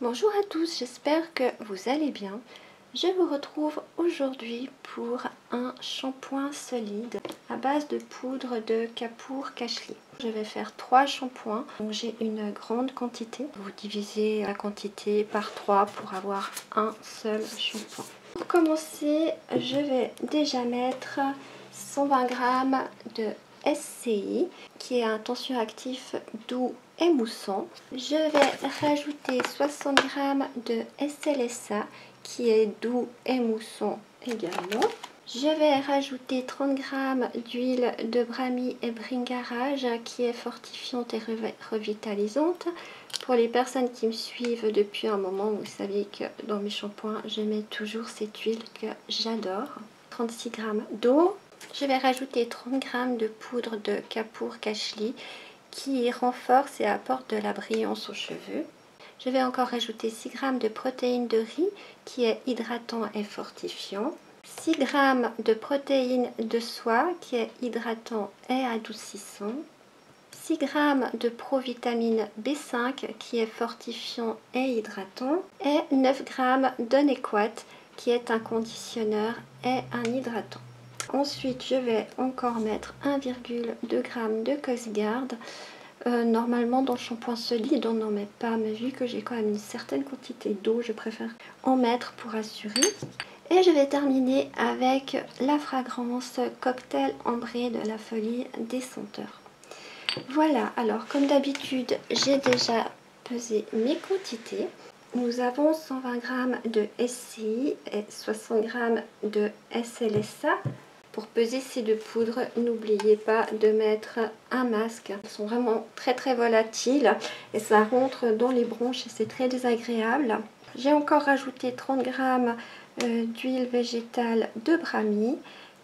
Bonjour à tous, j'espère que vous allez bien. Je vous retrouve aujourd'hui pour un shampoing solide à base de poudre de Kapoor Kashli. Je vais faire 3 shampoings, donc j'ai une grande quantité. Vous divisez la quantité par 3 pour avoir un seul shampoing. Pour commencer, je vais déjà mettre 120 g de SCI qui est un tensioactif doux et moussant. Je vais rajouter 60 g de SLSA qui est doux et moussant également. Je vais rajouter 30 g d'huile de Brahmi et Bringarage qui est fortifiante et revitalisante. Pour les personnes qui me suivent depuis un moment, vous savez que dans mes shampoings, je mets toujours cette huile que j'adore. 36 g d'eau. Je vais rajouter 30 g de poudre de Kapoor Kashli qui renforce et apporte de la brillance aux cheveux. Je vais encore rajouter 6 g de protéines de riz qui est hydratant et fortifiant. 6 g de protéines de soie qui est hydratant et adoucissant. 6 g de provitamine B5 qui est fortifiant et hydratant. Et 9 g d'Onequat qui est un conditionneur et un hydratant. Ensuite, je vais encore mettre 1,2 g de Cosguard. Normalement, dans le shampoing solide, on n'en met pas, mais vu que j'ai quand même une certaine quantité d'eau, je préfère en mettre pour assurer. Et je vais terminer avec la fragrance Cocktail Ambré de La Folie des Senteurs. Voilà, alors comme d'habitude, j'ai déjà pesé mes quantités. Nous avons 120 g de SCI et 60 g de SLSA. Pour peser ces deux poudres, n'oubliez pas de mettre un masque. Elles sont vraiment très volatiles et ça rentre dans les bronches et c'est très désagréable. J'ai encore rajouté 30 g d'huile végétale de Brahmi,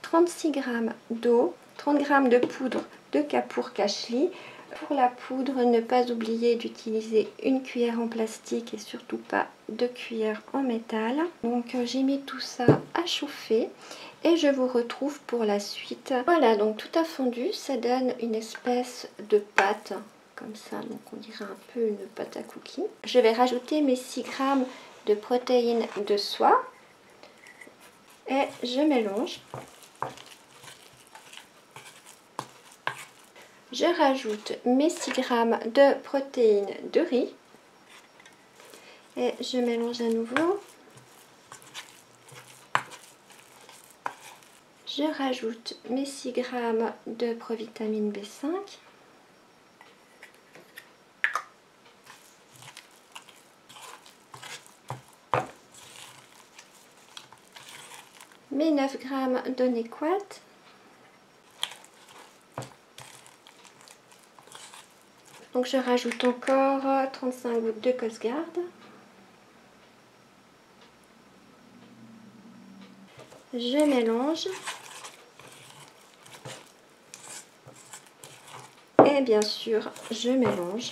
36 g d'eau, 30 g de poudre de Kapoor Kashli. Pour la poudre, ne pas oublier d'utiliser une cuillère en plastique et surtout pas de cuillère en métal. Donc j'ai mis tout ça à chauffer et je vous retrouve pour la suite. Voilà, donc tout a fondu, ça donne une espèce de pâte comme ça, donc on dirait un peu une pâte à cookies. Je vais rajouter mes 6 g de protéines de soie et je mélange. Je rajoute mes 6 g de protéines de riz et je mélange à nouveau. Je rajoute mes 6 g de provitamine B5. Mes 9 g d'Onequat. Donc je rajoute encore 35 gouttes de Cosguard. Je mélange. Et bien sûr, je mélange.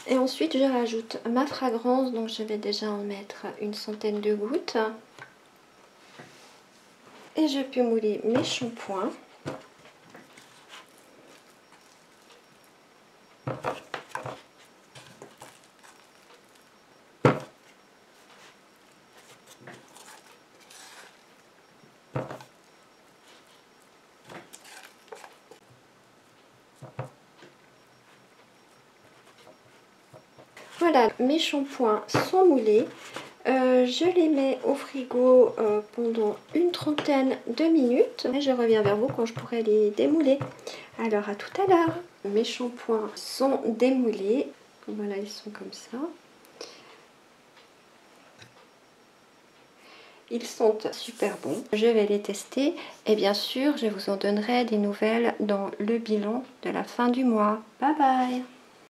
Et ensuite, je rajoute ma fragrance. Donc je vais déjà en mettre une centaine de gouttes. Et je peux mouler mes shampoings. Voilà, mes shampoings sont moulés. Je les mets au frigo pendant une trentaine de minutes. Et je reviens vers vous quand je pourrai les démouler. Alors à tout à l'heure. Mes shampoings sont démoulés. Voilà, ils sont comme ça. Ils sont super bons. Je vais les tester et bien sûr, je vous en donnerai des nouvelles dans le bilan de la fin du mois. Bye bye!